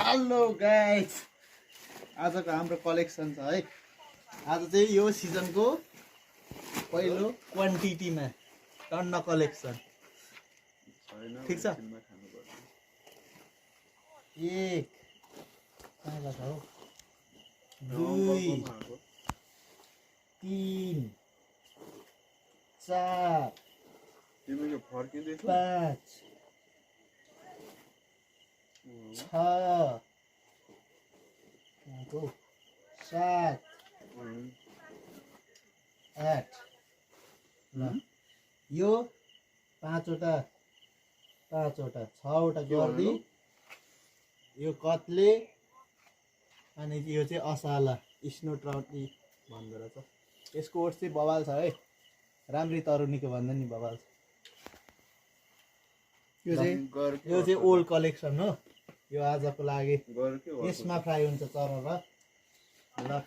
Hello guys, आजको हाम्रो collection छ है। आज चाहिँ यो सिजनको पहिलो क्वान्टिटीमा टन्न कलेक्सन। ठिक छ। एक कहाँबाट हो, दुई तीन चार पाँच छ सात आठ ल यो पाँचवटा छवटा गर्दी, यो कत्ले अनि यो चाहिँ असाला स्नो ट्राउट भन्दो रहेछ। यसको ओठ चाहिँ बवाल छ है, राम्री तरुनीको भन्दा नि बवाल छ। यो चाहिँ ओल्ड कलेक्सन हो, यो आजको लागि यसमा फ्राई हुन्छ चरा ल।